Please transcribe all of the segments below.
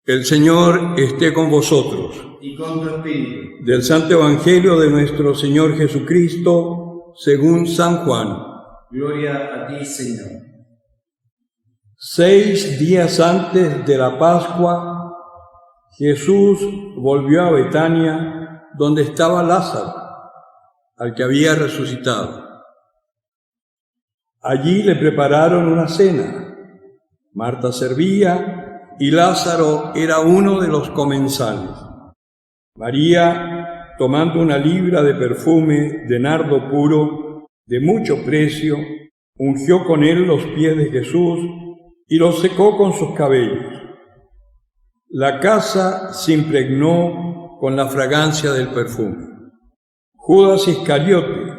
El Señor esté con vosotros. Y con tu espíritu. Del Santo Evangelio de nuestro Señor Jesucristo, según San Juan. Gloria a ti, Señor. 6 días antes de la Pascua, Jesús volvió a Betania, donde estaba Lázaro, al que había resucitado. Allí le prepararon una cena. Marta servía y Lázaro era uno de los comensales. María, tomando una libra de perfume de nardo puro, de mucho precio, ungió con él los pies de Jesús y los secó con sus cabellos. La casa se impregnó con la fragancia del perfume. Judas Iscariote,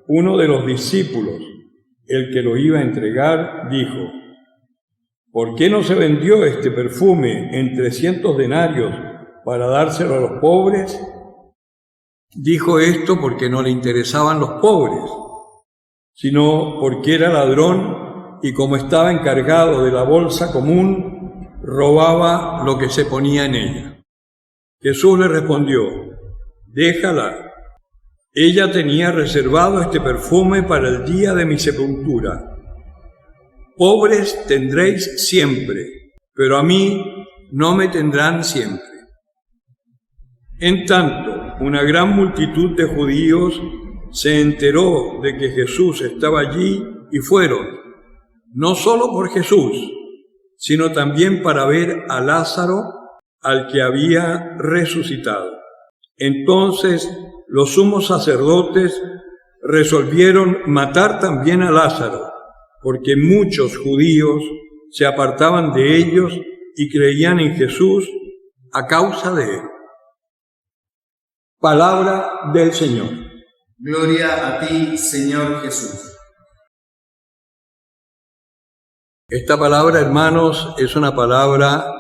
uno de los discípulos, el que lo iba a entregar, dijo: ¿por qué no se vendió este perfume en 300 denarios para dárselo a los pobres? Dijo esto porque no le interesaban los pobres, sino porque era ladrón y como estaba encargado de la bolsa común, robaba lo que se ponía en ella. Jesús le respondió: déjala. Ella tenía reservado este perfume para el día de mi sepultura. Pobres tendréis siempre, pero a mí no me tendrán siempre. En tanto, una gran multitud de judíos se enteró de que Jesús estaba allí y fueron, no solo por Jesús, sino también para ver a Lázaro, al que había resucitado. Entonces los sumos sacerdotes resolvieron matar también a Lázaro, porque muchos judíos se apartaban de ellos y creían en Jesús a causa de él. Palabra del Señor. Gloria a ti, Señor Jesús. Esta palabra, hermanos, es una palabra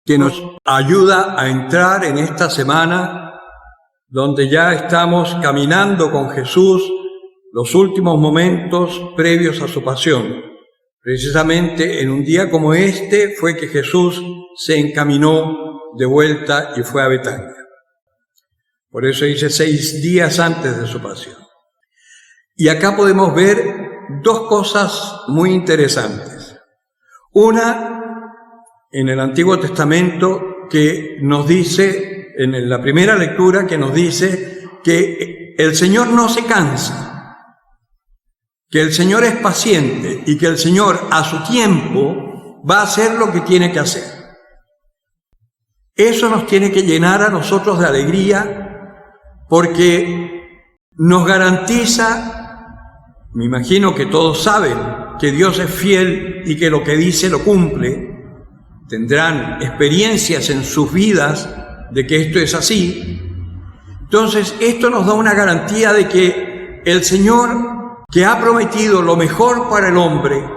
que nos ayuda a entrar en esta semana donde ya estamos caminando con Jesús los últimos momentos previos a su pasión. Precisamente en un día como este fue que Jesús se encaminó de vuelta y fue a Betania. Por eso dice 6 días antes de su pasión. Y acá podemos ver dos cosas muy interesantes. Una, en el Antiguo Testamento, que nos dice, en la primera lectura, que nos dice que el Señor no se cansa, que el Señor es paciente y que el Señor a su tiempo va a hacer lo que tiene que hacer. Eso nos tiene que llenar a nosotros de alegría porque nos garantiza, me imagino que todos saben que Dios es fiel y que lo que dice lo cumple, tendrán experiencias en sus vidas de que esto es así. Entonces esto nos da una garantía de que el Señor, que ha prometido lo mejor para el hombre,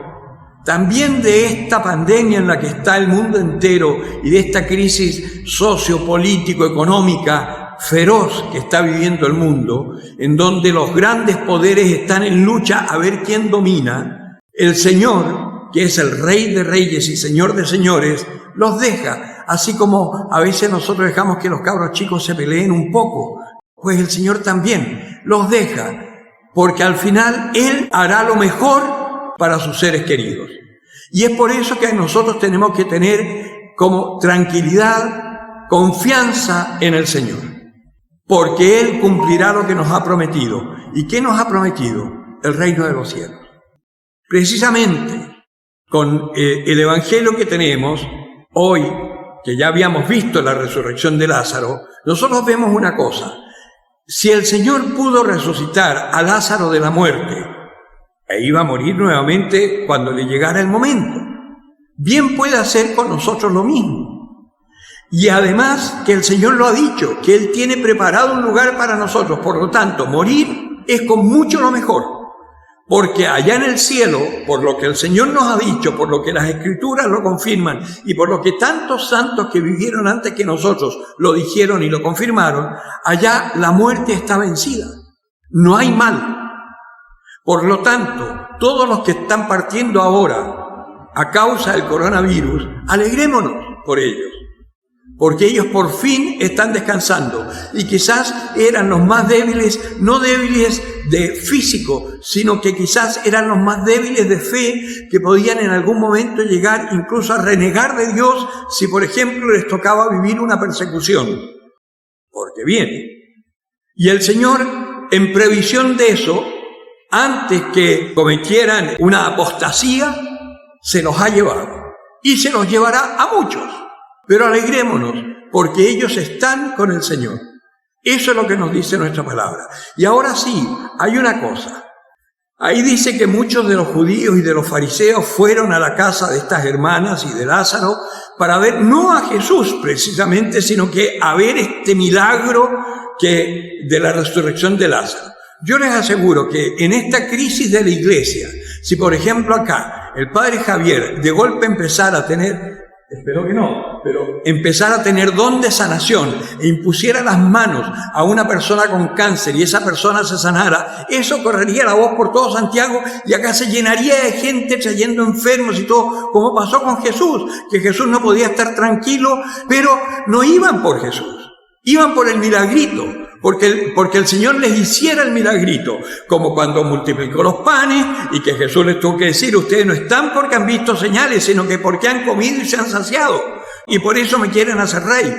también de esta pandemia en la que está el mundo entero y de esta crisis sociopolítico-económica feroz que está viviendo el mundo, en donde los grandes poderes están en lucha a ver quién domina, el Señor, que es el Rey de Reyes y Señor de Señores, los deja, así como a veces nosotros dejamos que los cabros chicos se peleen un poco, pues el Señor también los deja, porque al final Él hará lo mejor para sus seres queridos. Y es por eso que nosotros tenemos que tener como tranquilidad, confianza en el Señor, porque Él cumplirá lo que nos ha prometido. ¿Y qué nos ha prometido? El reino de los cielos. Precisamente con el Evangelio que tenemos hoy, que ya habíamos visto la resurrección de Lázaro, nosotros vemos una cosa. Si el Señor pudo resucitar a Lázaro de la muerte, e iba a morir nuevamente cuando le llegara el momento, bien puede hacer con nosotros lo mismo. Y además que el Señor lo ha dicho, que Él tiene preparado un lugar para nosotros. Por lo tanto, morir es con mucho lo mejor. Porque allá en el cielo, por lo que el Señor nos ha dicho, por lo que las Escrituras lo confirman y por lo que tantos santos que vivieron antes que nosotros lo dijeron y lo confirmaron, allá la muerte está vencida. No hay mal. Por lo tanto, todos los que están partiendo ahora a causa del coronavirus, alegrémonos por ellos, porque ellos por fin están descansando y quizás eran los más débiles, no débiles de físico, sino que quizás eran los más débiles de fe, que podían en algún momento llegar incluso a renegar de Dios si, por ejemplo, les tocaba vivir una persecución, porque viene. Y el Señor, en previsión de eso, antes que cometieran una apostasía, se los ha llevado y se los llevará a muchos. Pero alegrémonos, porque ellos están con el Señor. Eso es lo que nos dice nuestra palabra. Y ahora sí, hay una cosa. Ahí dice que muchos de los judíos y de los fariseos fueron a la casa de estas hermanas y de Lázaro para ver, no a Jesús precisamente, sino que a ver este milagro de la resurrección de Lázaro. Yo les aseguro que en esta crisis de la iglesia, si por ejemplo acá el padre Javier de golpe empezara a tener, espero que no, pero empezar a tener don de sanación e impusiera las manos a una persona con cáncer y esa persona se sanara, eso correría la voz por todo Santiago y acá se llenaría de gente trayendo enfermos y todo, como pasó con Jesús, que Jesús no podía estar tranquilo, pero no iban por Jesús, iban por el milagrito. Porque el Señor les hiciera el milagrito, como cuando multiplicó los panes y que Jesús les tuvo que decir, ustedes no están porque han visto señales, sino que porque han comido y se han saciado, y por eso me quieren hacer rey.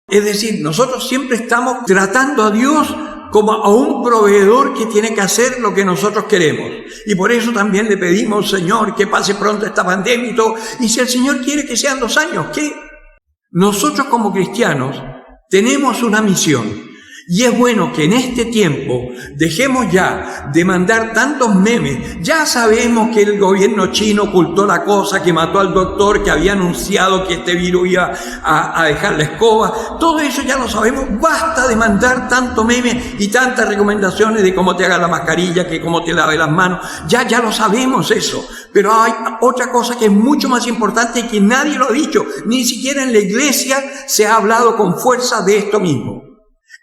Es decir, nosotros siempre estamos tratando a Dios como a un proveedor que tiene que hacer lo que nosotros queremos. Y por eso también le pedimos, Señor, que pase pronto esta pandemia y todo. Y si el Señor quiere que sean 2 años, ¿qué? Nosotros como cristianos tenemos una misión. Y es bueno que en este tiempo dejemos ya de mandar tantos memes. Ya sabemos que el gobierno chino ocultó la cosa, que mató al doctor, que había anunciado que este virus iba a dejar la escoba. Todo eso ya lo sabemos. Basta de mandar tanto meme y tantas recomendaciones de cómo te hagas la mascarilla, que cómo te laves las manos. Ya lo sabemos eso. Pero hay otra cosa que es mucho más importante y que nadie lo ha dicho. Ni siquiera en la iglesia se ha hablado con fuerza de esto mismo.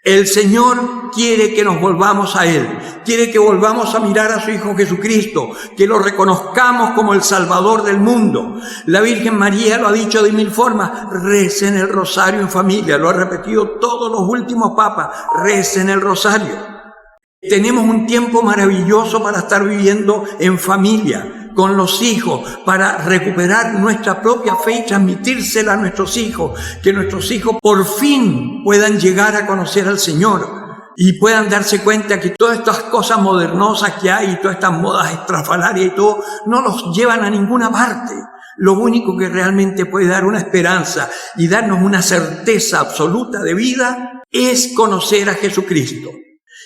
El Señor quiere que nos volvamos a Él, quiere que volvamos a mirar a su Hijo Jesucristo, que lo reconozcamos como el Salvador del mundo. La Virgen María lo ha dicho de 1000 formas, recen el rosario en familia, lo ha repetido todos los últimos papas, recen el rosario. Tenemos un tiempo maravilloso para estar viviendo en familia, con los hijos, para recuperar nuestra propia fe y transmitírsela a nuestros hijos, que nuestros hijos por fin puedan llegar a conocer al Señor y puedan darse cuenta que todas estas cosas modernosas que hay, todas estas modas estrafalarias y todo, no los llevan a ninguna parte. Lo único que realmente puede dar una esperanza y darnos una certeza absoluta de vida es conocer a Jesucristo.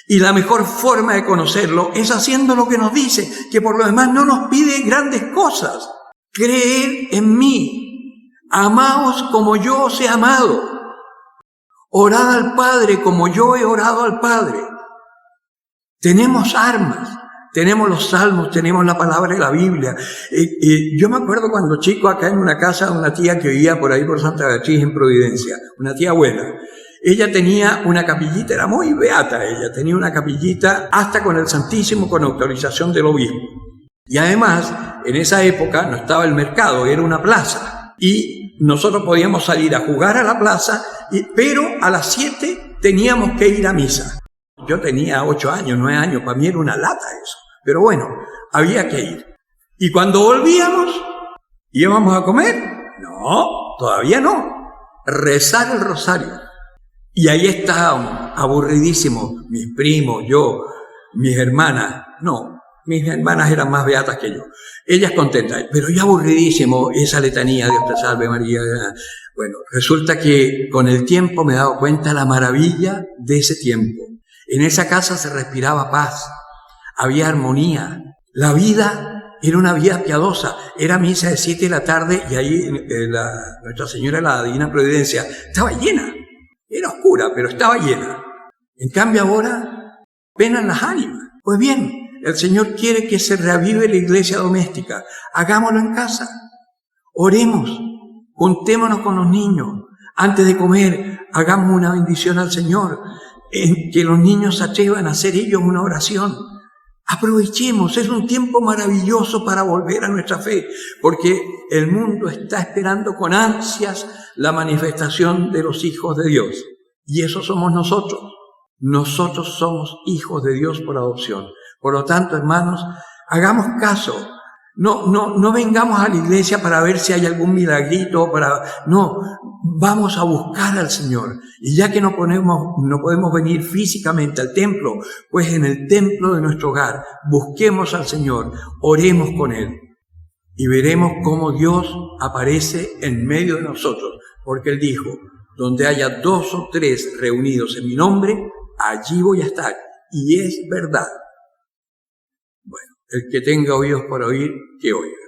Y la mejor forma de conocerlo es haciendo lo que nos dice, que por lo demás no nos pide grandes cosas. Creer en mí, amaos como yo os he amado, orad al Padre como yo he orado al Padre. Tenemos armas, tenemos los salmos, tenemos la palabra de la Biblia. Yo me acuerdo cuando chico acá en una casa de una tía que vivía por ahí por Santa Beatriz en Providencia, una tía buena. Ella tenía una capillita, era muy beata ella, tenía una capillita hasta con el Santísimo, con autorización del obispo. Y además, en esa época no estaba el mercado, era una plaza. Y nosotros podíamos salir a jugar a la plaza, pero a las 7 teníamos que ir a misa. Yo tenía 8 años, 9 años, para mí era una lata eso. Pero bueno, había que ir. Y cuando volvíamos, ¿íbamos a comer? No, todavía no. Rezar el rosario. Y ahí estábamos, aburridísimos, mis primos, yo, mis hermanas. No, mis hermanas eran más beatas que yo. Ellas contentas, pero yo aburridísimo, esa letanía, Dios te salve María. Bueno, resulta que con el tiempo me he dado cuenta de la maravilla de ese tiempo. En esa casa se respiraba paz, había armonía. La vida era una vida piadosa. Era misa de 7 de la tarde y ahí Nuestra Señora de la Divina Providencia estaba llena. Era oscura, pero estaba llena. En cambio ahora penan las ánimas. Pues bien, el Señor quiere que se reavive la iglesia doméstica. Hagámoslo en casa. Oremos, juntémonos con los niños. Antes de comer, hagamos una bendición al Señor. Que los niños se atrevan a hacer ellos una oración. Aprovechemos, es un tiempo maravilloso para volver a nuestra fe, porque el mundo está esperando con ansias la manifestación de los hijos de Dios. Y eso somos nosotros. Nosotros somos hijos de Dios por adopción. Por lo tanto, hermanos, hagamos caso. No vengamos a la iglesia para ver si hay algún milagrito, no, vamos a buscar al Señor. Y ya que no podemos venir físicamente al templo, pues en el templo de nuestro hogar, busquemos al Señor, oremos con Él. Y veremos cómo Dios aparece en medio de nosotros. Porque Él dijo, donde haya 2 o 3 reunidos en mi nombre, allí voy a estar. Y es verdad. Bueno, el que tenga oídos para oír, que oiga.